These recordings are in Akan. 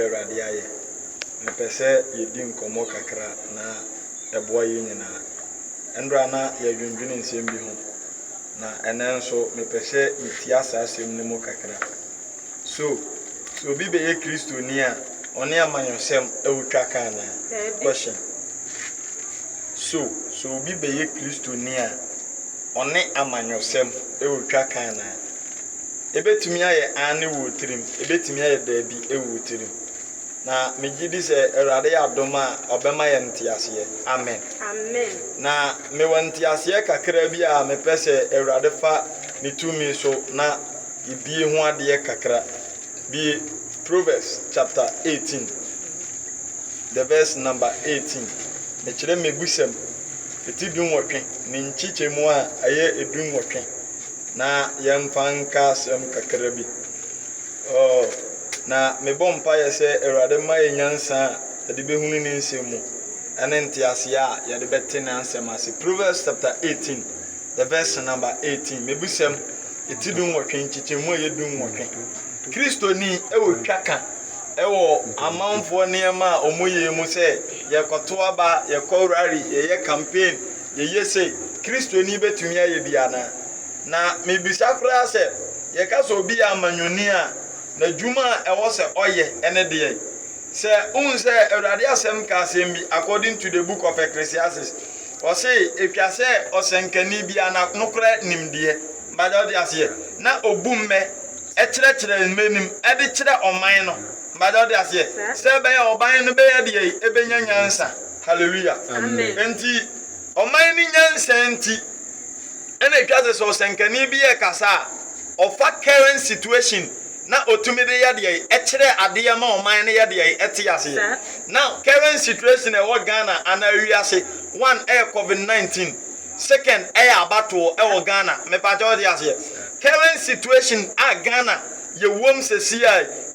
Radiaye. Me pese yedi nkomo kakra na eboa ye nyina. Endra na ye dwendwene nsem bi ho. Na ene nso me pese miti asasem ne mo kakra. So bi be ye Kristo ni a oni amanyosem ewutwa kan na. Question. So bi be ye Kristo ni a oni amanyosem ewutwa kan na. Ebetumi aye ane wo tirim, ebetumi aye daabi ewo tirim. Na megidi se Awurade adoma obema ye ntiase. Amen. Amen. Na me wantiase kakra bi a me pese Awurade fa ni tumi so na ibie ho ade kakra. Bi Proverbs chapter 18. The verse number 18. Me kire megusem etidun wotwe ni nchichemu a aye edun wotwe. Na yemfanka sem kakra bi. Na me bompa ye se Awurade ma ye nyansa de behunu ni nsemu ene ntiase a ye de bete na ansem ase. Proverbs chapter 18 the verse number 18 me busem etidun wotwe nchichemu ye dun wotwe. Kristo ni ewotwaka ewo amanfo niema omoye mu se ye koto aba ye korari ye campaign ye yese Kristo ni betumi aye biana. Na mebisa kura se ye ka so bi amanyoni a na djuma e wo se oye ene de se unse Awurade asem ka asem bi according to the book of Ecclesiastes o se etwase osenkani bi ana nokra nimde mbada de ase na obumme e kire menim e de kire oman no mbada de ase se be oban no be ye de ebenya nyansa. Hallelujah. Amen. Enti oman ni nyansa enti ene etwase so senkani bi e kasa of a current situation na otumi de yade e kire ade ma oman ne yade e etiase. Now current situation e wo Ghana ana wiase one COVID-19, second abato e wo Ghana me pa jodi ase. Current situation a Ghana ye wom sesi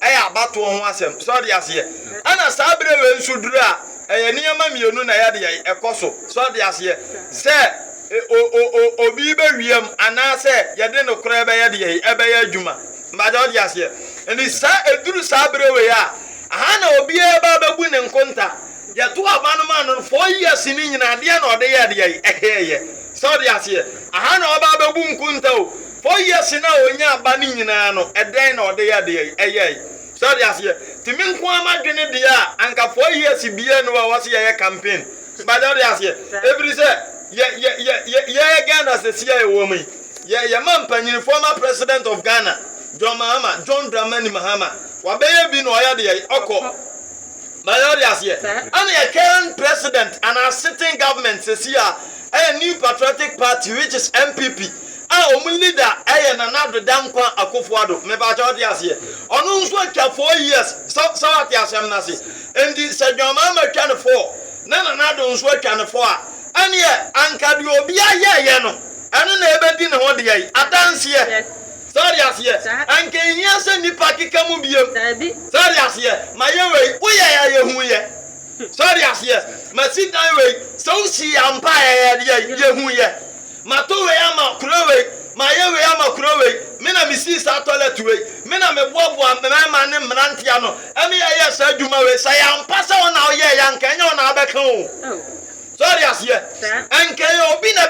abato ho asem so de ase ana sabre we nsuduru a niyama mienu na yade e ekoso so de ase se obi be wiem anase yede no kora be yede ebe ya adwuma mbada odi ase eni sa eduru sa brewe ya aha na obi eba babu ne nkonta ya to abanu man 4 years ni nyina de na ode yede eheye so odi ase aha na oba babu nkonta o 4 years na onya aba ni nyina no eden na ode yede eheye so odi ase timi nko amadwene de a anka 4 years bia no wa wase ye campaign mbada odi ase every say yeah, Ghana says here woman. Yeah, man, former president of Ghana, John Dramani Mahama. Wabeye bin oyade oko. Mayorias here. And a current president and our sitting government says here a new patriotic party which is MPP. Our leader, another Dankwa Akufo-Addo. Me ba jodias here. Onu nso twa 4 years. So at yasem na se. Endi se Jomama twa no 4. Na another nso twa no 4. Anye anka di obi aye no anu na ebedi ne ho de ye adanse sorry asiye anka hia se nipa keka mu biem sorry asiye mayewe wo ye hu ye sorry asiye masidan we so si ampa ye hu ye matowe ama kurowe mayewe ama kurowe me na misi sa toilet we me na me bobo ma ne mrantia no ame ye sa adwuma we sa ya ampa se wona ye yanka nya wona abeka o. Sorry asiye enke obi na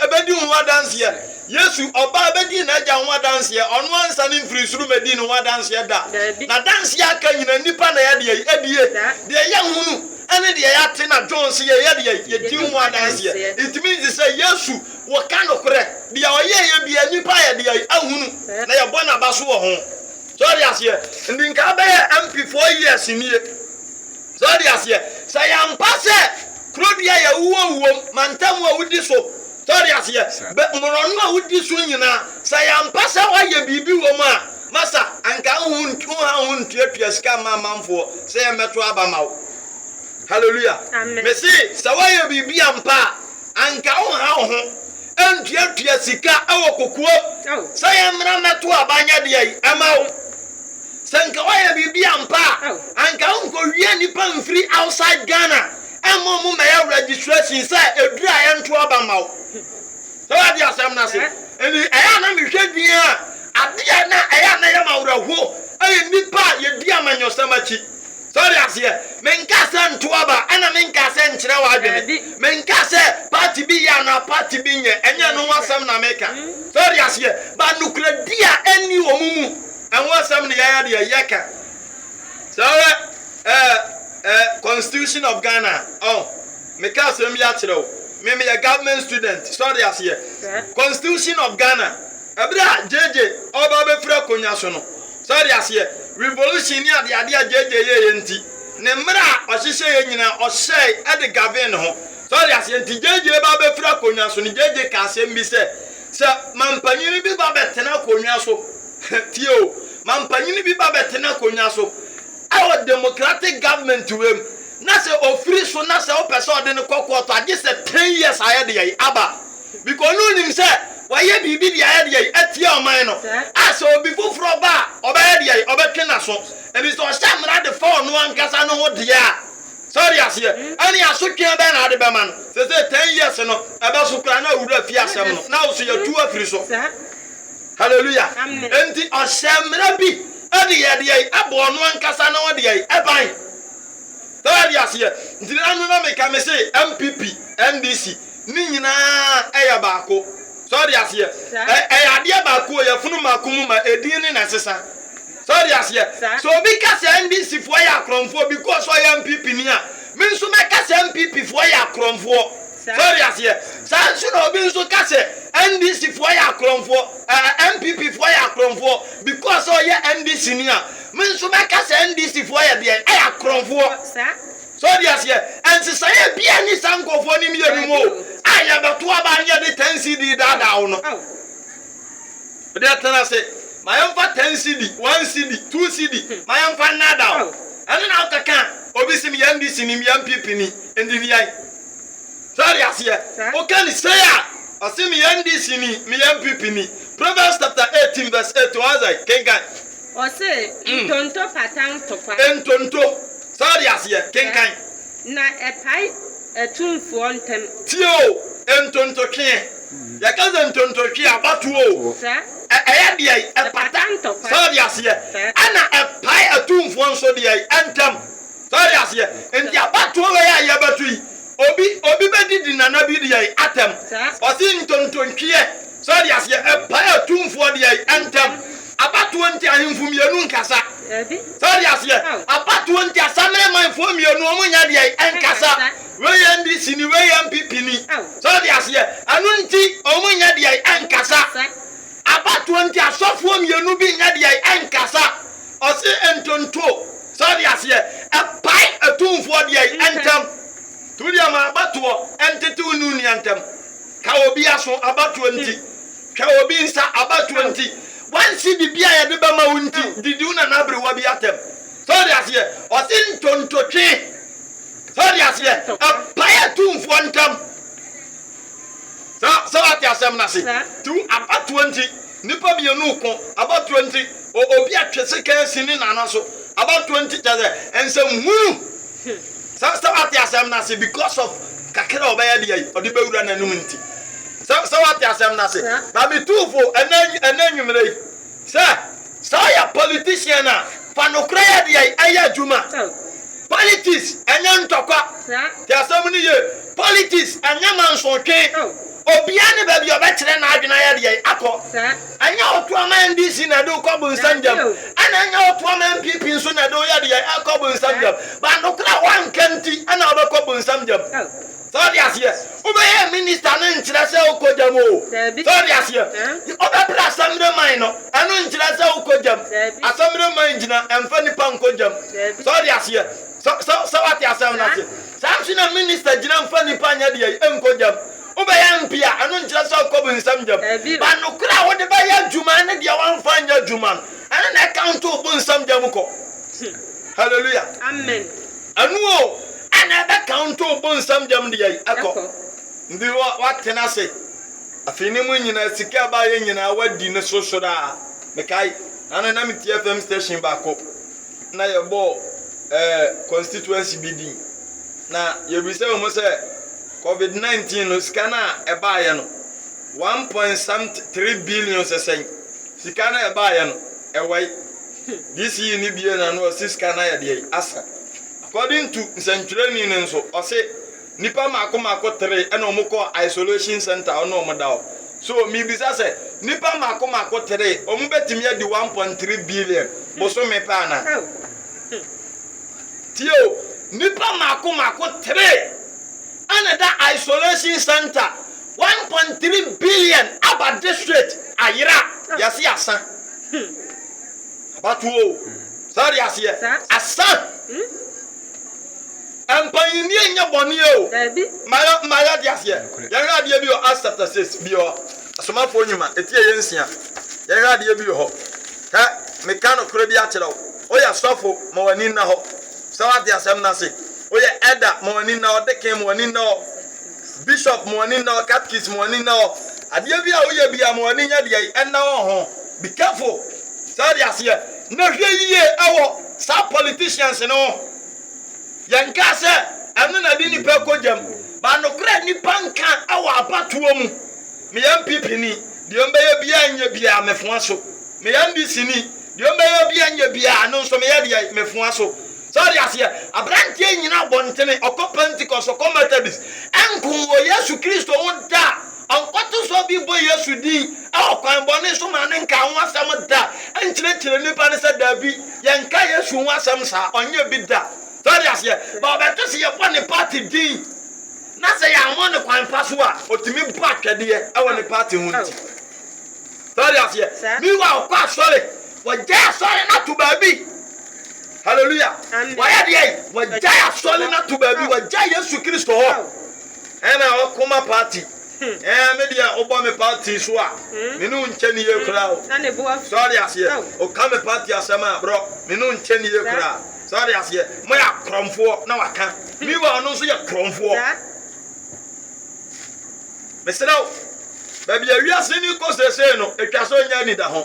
ebedi hu dance ye Yesu oba ebedi na ja hu dance ye onu ansa ni mfiri suru medi no hu dance ye da na dance ye aka nyina nipa na ye de edie de ye hunu ene de ye ate na Jones ye de ye di hu dance ye. It means say Yesu wo ka no kore de ye bia nipa ye de ahunu na ye bona baso wo ho. Sorry asiye ndi nka ba ye MP 4 years ni ye. Sorry asiye say am passe Krodia ya uwo mantamu wa wudi so. Sorry asiye. Be muronu wa wudi so nyina. Sa ya mpasa wa ye bibi wo ma. Masa anka huntu sika mamamfo. Se ya meto aba mawo. Hallelujah. Amen. Mesi sa wa ye bibi ampa. Anka ho. Entua sika awo kokuo. Sa ya mra meto abanya de yi amawo. Sanka wa ye bibi ampa. Anka unko wie nipa mfiri outside Ghana. Emo me registration say edura ento aba mawo. So ade asem na se. Eni eya na me hwedin a ade na eya na ya mawraho. Aye nipa ye di amanyosamachi. Sorry asie menka se ntoaba ana menka se nkyere wa adwene menka se party bi ya na party bi nye enye no wasam na meka sorry asie ba nukura dia eni omumu enwo asam ne ya de yeka so Constitution of Ghana meka se mi ya kyere o me a government student sorry asie Constitution of Ghana ebra jeje oba be fra konya so no sorry asie revolution ni ade jeje ye nti ne mra ohihye ye nyina ohye ade gavin ho sorry asie nti jeje ba be fra konya so ni jeje ka asem bi se mampanyini bi ba betena konya so tio mampanyini bi ba betena konya so our democratic government wem na se ofiri so na se o person de ne kokoto age se 10 years ahead ye aba because no nim se waye bibi dia ahead ye atia oman no as obi fufuro ba oba dia obetwe na so e bi so shamra de phone no ankasa no ho dia sorry asie ani asotwe ba na ade be man se 10 years no ebe so kra na wura fi asem no na so ye tu afiri so hallelujah enti o shamra bi ade ye dia abo no ankasa no ho dia eban sorry asie ntiri anu na meka me say MPP NDC ni nyina eya baako sorry asie ade baako ya funu makumu ma edin ni na sesa sorry asie so obi ka say NDC fo ya kromfo because o ya MPP ni a me nso me ka say MPP fo ya kromfo sorry asie sanso na obi nso ka say NDC fo ya kromfo MPP fo ya kromfo because o ya NDC ni a me nso me ka say NDC fo ya de ya kromfo sorry asie ense say bia ni sankofo ni mi enu mo aya beto aba anya de 10 CD dada no de atana say mayamfa 10 CD 1 CD 2 CD mayamfa nada anu na okaka obi sim ya NDC ni mi MPP ni endi ni ai sorry asie o kan say a asim ya NDC ni mi MPP ni Proverbs chapter 18 verse 8 wazai kenga o say ntonto patan topa ntonto sorry asie kenkan na epai etumfo ntem tio entonto twe ya kaza entonto twe abatuo eya dia epatan topa sorry asie ana epai etumfo nso dia entam sorry asie enti abatuo ya ya batui obi bedidi na na bi dia atem osi entonto twe sorry asie epai etumfo dia entam abatuo nti ahemfo mienu nkasa sorry asie abatuo nti asamre manfo mienu omunya dia enkasa we NDC ni we MPP ni sorry asie anu nti omunya dia enkasa abatuo nti asofo mienu bi nya dia enkasa osi entonto sorry asie epai etumfo dia entam tudia ma abatuo entete unu ni entam ka obi aso abatuo nti ka obi nsa abatuo nti one CD bia ya de ba ma wunti didi una na bre wa bi atem sorry asie osin tontotwe sorry asie apaya tumfo ntam so ati asem na se tu about 20 nipa bi enu ko about 20 obi atwese kan sini na na so about 20 jaze ensem hu so ati asem na se because of kakra obaya dia odi bewura na num nti so what you say na say na be tufo enanyumre say ya politician na fanokra ya dia aya juma politics enya ntokwa ti asem ni ye politics enya mansotwe obiane ba bi obekere na adwena ya dia akọ enya otu ama NDC na do ko bu nsanjam ana enya otu ama MPP nso na do ya dia akọ bu nsanjam ba nokra wankanti ana obekọ bu nsanjam sorry asie obeye minister na nkyira se okojam o sorry asie obepra asamre man no anu nkyira se okojam asamre man gina emfa nipa nkojam sorry asie so what asam na se samsina minister gina emfa nipa nya de enkojam obeye mpia anu nkyira se okobu nsamjam ba no kra wo de ba ya juma ne de wanfa nya juma anu na account obu nsamjam ko hallelujah amen anu o ana ba count obo nsam jam de akọ ndi watena se afini mu nyina sika ba ye nyina wadi ne sosora mekai ana na mti FM station ba ko na ye bo constituency bidin na ye bi se mo se COVID-19 no sika na e ba ye no 1.3 billion sesen sika na e ba ye no e wai this year ni bia na no sika na ye de asa according to nsɛntwerɛni ne nso ɔse nipa maako 3 ɛna ɔmo kɔ isolation center ɔno ɔmo da so mibisa sɛ nipa maako 3 ɔmo betumi adi 1.3 billion bosome pa ana tio nipa maako 3 ana da isolation center 1.3 billion aba district ayira yasi asa abatuo sorry asiye asa empanyini enya boni o maya di asiye yɛhwɛ adeɛ bi o Acts chapter 6 bi o asomafo nyuma etie yensia yɛhwɛ adeɛ bi ho ha mekano koro bi akyerɛ o oyɛ sɔfo ma wani na ho sawadi asɛm na se oyɛ elder ma wani na o dekan ma wani na o bishop ma wani na o catechist ma wani na o adeɛ bi a oyɛ bi a ma wani nya deɛ ɛna ho be careful sawadi asiye na hwɛ yie ɛwɔ sa politicians no yanka sɛ ɛno na di nipa kɔgyam ba no kra nipa nka ɛwɔ abatoɔ mu me yam pipini deɛ ɔmbɛyɛ bia nya bia mefoa so me yam disini deɛ ɔmbɛyɛ bia nya bia no nso me yɛ deɛ mefoa so sorry aseɛ abrantie nyina bɔntene ɔkɔ Pentecost ɔkɔ Methodist ɛnko wɔ Yesu Kristo wo da ɔnkɔto so bi bɔ Yesu di ɛwɔ kwan bɔne so ma ne nka ho asɛm da ɛnkyerɛkyerɛ nipa ne sɛ dabi yɛnka Yesu ho asɛm saa ɔnyɛ bi da sorry aseɛ ba ɔbɛto sɛ yɛbɔ ne party din na sɛ yɛamɔ ne kwan pa so a ɔtumi bɔ atwɛdeɛ ɛwɔ ne party ho nti sorry aseɛ mi wa ɔkɔ asɔre wɔgya asɔre na to baabi hallelujah wɔyɛ deɛ wɔgya asɔre na to baabi wɔgya Yesu Kristo hɔ ɛna ɔkɔma party me dia obo me party so a me no nche ne ye kura o sorry asie o ka me party asema bro me no nche ne ye kura sorry asie mo ya kromfo na waka mi wa no so ye kromfo me sero ba bia wiase ni ko sese no etwa so nya ni da ho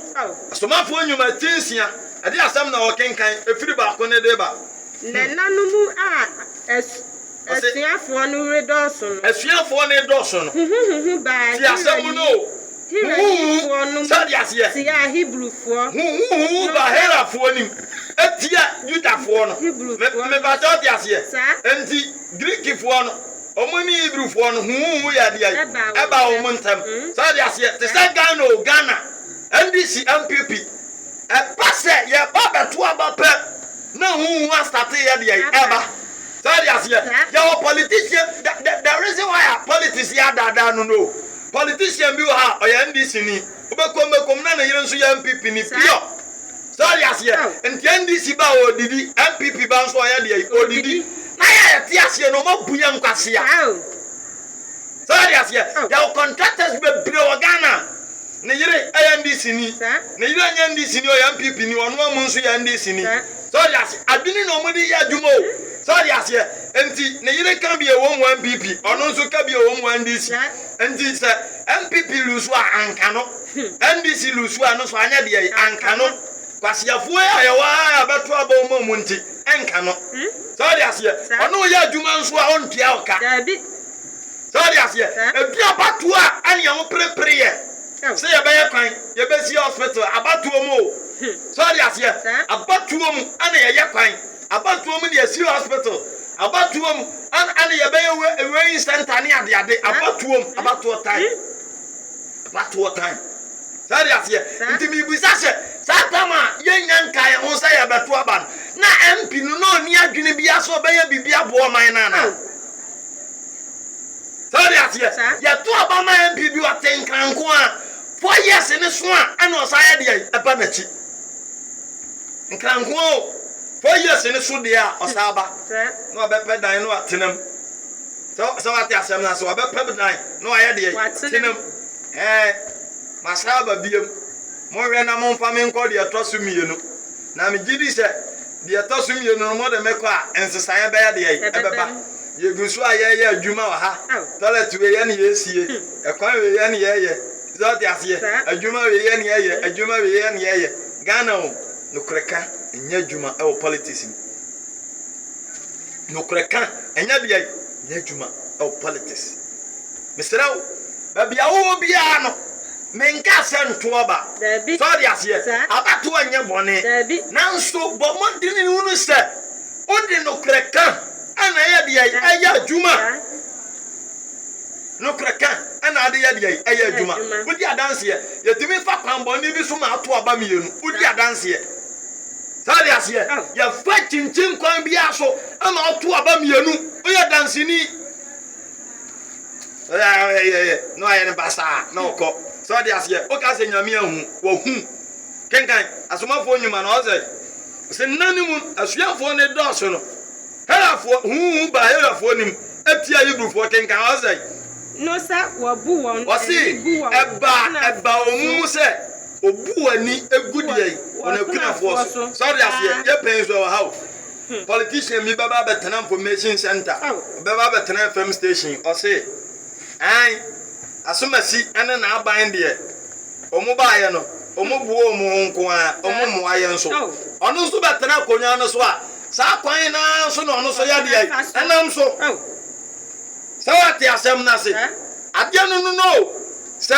asomafo nyuma tinsia ade asem na wo kenkan efiri ba ko ne de ba nenanumu a Asiafo no redoso no. Asiafo no redoso no. Ba. Ti asem no. Hebrew no. Sadi asiye. Ti a Hebrew fo. Ba Herafo nim. Etia Judafo no. Me ba to ti asiye. Enti Greek fo no. Omo ni Hebrew fo no ya dia. Eba o montam. Sadi asiye. Ti say Ghana. NDC MPP. E pase ye ba beto abape. Na start ya dia eba. Sorry, your politician, the reason why politics are that no. Politician be ha or NDC ni. Obekom na na yire nso ya MPP ni pure. Sorry, and NDC ba o didi, MPP ba nso ya de o didi. Na ya ti asie no mo buya nkwase ya. Sorry, your contractors be bre Ghana. Na yire NDC ni. Na yire NDC ni o MPP ni onu mo nso ya NDC ni. Sorry, adini no mo di ya dwumo. Sorry asie enti ne yire kan bi e wo mu MPP ono nso ka bi e wo mu NDC enti se MPP lusu a anka no NDC lusu a no so anya de anka no kwasiafo ya wa beto aba mo mu nti anka no sorry asie ono ya adwuma nso a ontua oka sorry asie ebi abatu a anya wo prepare ye se ye be ye kwan ye be si hospital abatu mo sorry asie abatu mo ana ye kwan abatuom ne yesi hospital abatuom an ye be we center ne ade abatuom abatuo time sari asie ntimi bisa se satama yenya nkai ho sa ye beto aba na MP no ni adwene bia so be ye bibia bo man na sari asie ye to aba ma MP bi wa tenkranko a 4 years ne so a ana o sa ye de eba na chi nkranko 4 years in so dia osaba no be dan no atenam so what asem na so be dan no aye de tenam masaba biem mo hwe na mo mfa me nko de etoso mienu na me gidi se de etoso mienu no mo de meko a ensesaye be ye de ebeba ye gusu aye adwuma wa ha toilet we ye ne yesie ekwan we ye ne ye so what asie adwuma we ye ne ye adwuma we ye ne ye Ghana o no kreka enya djuma e o politics no kreka enya bia enya djuma e o politics mesrawo ba bia wo bia no menka sento oba sorry asie abato anya bone nanso bo mondini unu se o wode no kreka ana ya de aya adwuma no kreka ana ade ya de aya adwuma wodi adanse yetimi fa kwambo ni bi so ma ato aba mienu wodi adanse sadi asiye ya fa chinchin kwan bi aso ama ato aba mienu oya dansini no aye ne basa no ko sadi asiye o ka se nyame ahu wo hu kenkan asomafo nyuma na o se nanimu asuafo ne doso no helafo hu ba helafo nim atia yibrufo kenkan o se no sa wabu won eba omumu se obu ani egudie ona kunafo so sorry asiye ye penso how politician mi baba betena information center baba betena FM station o se ai asomasi ene na aban de omu ba ye no omu buo omu nko a omu mo aye nso ono so betena konya no so a sa kwan na so no ono so ya de enam so sawati asem na se adia no se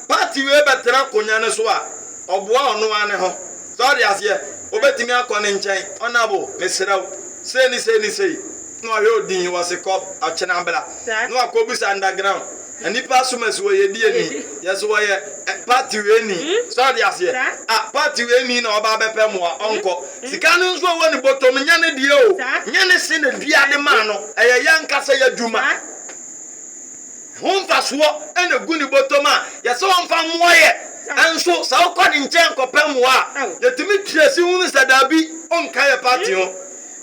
party we betena konya no so a oboa ono ane ho sorry asiye obetimi akone nchen onabo meseraw sei no ahe odin wasekop achena bela no akobusa underground anipa sumas wo yedi ani yeso wo ye party we ni sorry asiye party we ni na oba bepem wa onko sika no nso wo ni botom nyane die o nyane se na bia de ma no eye yankasa ya dwuma honfa so ena guni botoma yeso onfa moye anso sa okodi nchen kopem wa yetimi tiesi hunu sadabi onka ye party ho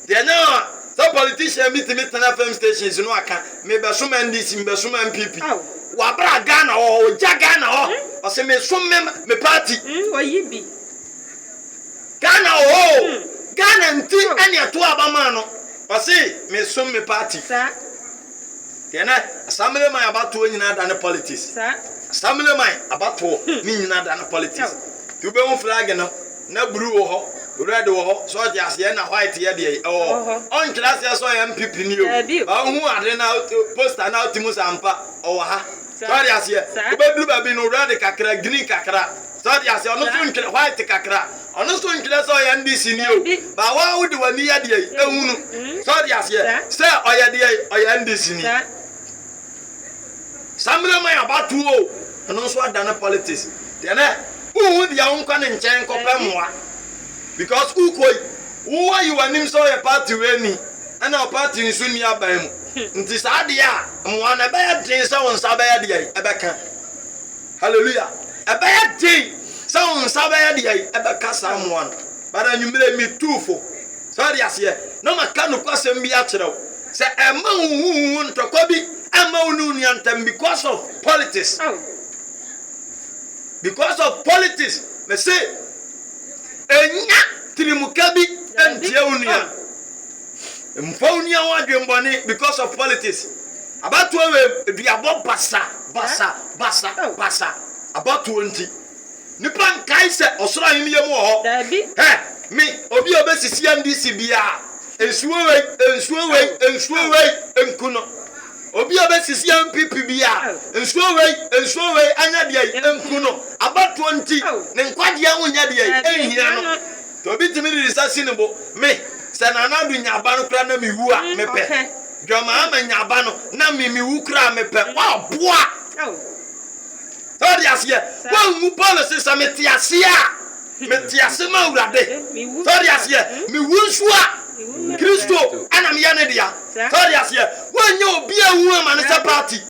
de na so politician mitimi tana FM stations no aka me be so NDC me be so MPP wa bra Ghana o Ghana o se me so me party o yibi Ghana o Ghana nti ene ato abama no o se me so me party sa de na assembly man abato nyina da ne politics sa assembly man abato ni nyina da ne politics tu be won flag no na blue wo ho red wo ho so just ye na white ye de on class ye so MPP ni o ba hu ade na poster na otimu sampa o ha so just ye be blue ba bi no red kakra green kakra so just ye ono so white kakra ono so nkile so ye NDC ni o ba wa wudi wani ye de ehunu so just ye say o ye de o ye NDC ni samle man abatu o ono so adana politics de na hu dia onko ne nchen kopemwa because who are you anim so a party we ni and our party in suni aban mu nti sa de a mo na be ya tin so won sa be ya de e be ka hallelujah e be ya tin so won sa be ya de e be ka sa mo an bara nyumre mi tufo so de ase no maka no kwasem bi a kirew se e ma hu ntokwa bi ama unu ni antam because of politics me say enya trimuka bi entie unia mfa unia wadwembone because of politics abatu we duabo basa abatu nti nipa nkai se osoro ahimi yemu ho mi obi obesisi NDC bia ensuo we enkuno obi obesisi MPP bia ensuo we anya de enkuno abatu nti ne nkwade awonya de ehia no to bi timi risasi ne bo me se na na du nyaba no kra na mi wu a mepe dwama ama nyaba no na mi wu kra mepe wa boa asiye wa mu policy sa metiase ma urade asiye mi wu nsua Kristo ana mi ya ne dia asiye wa nya obi awu ama ne party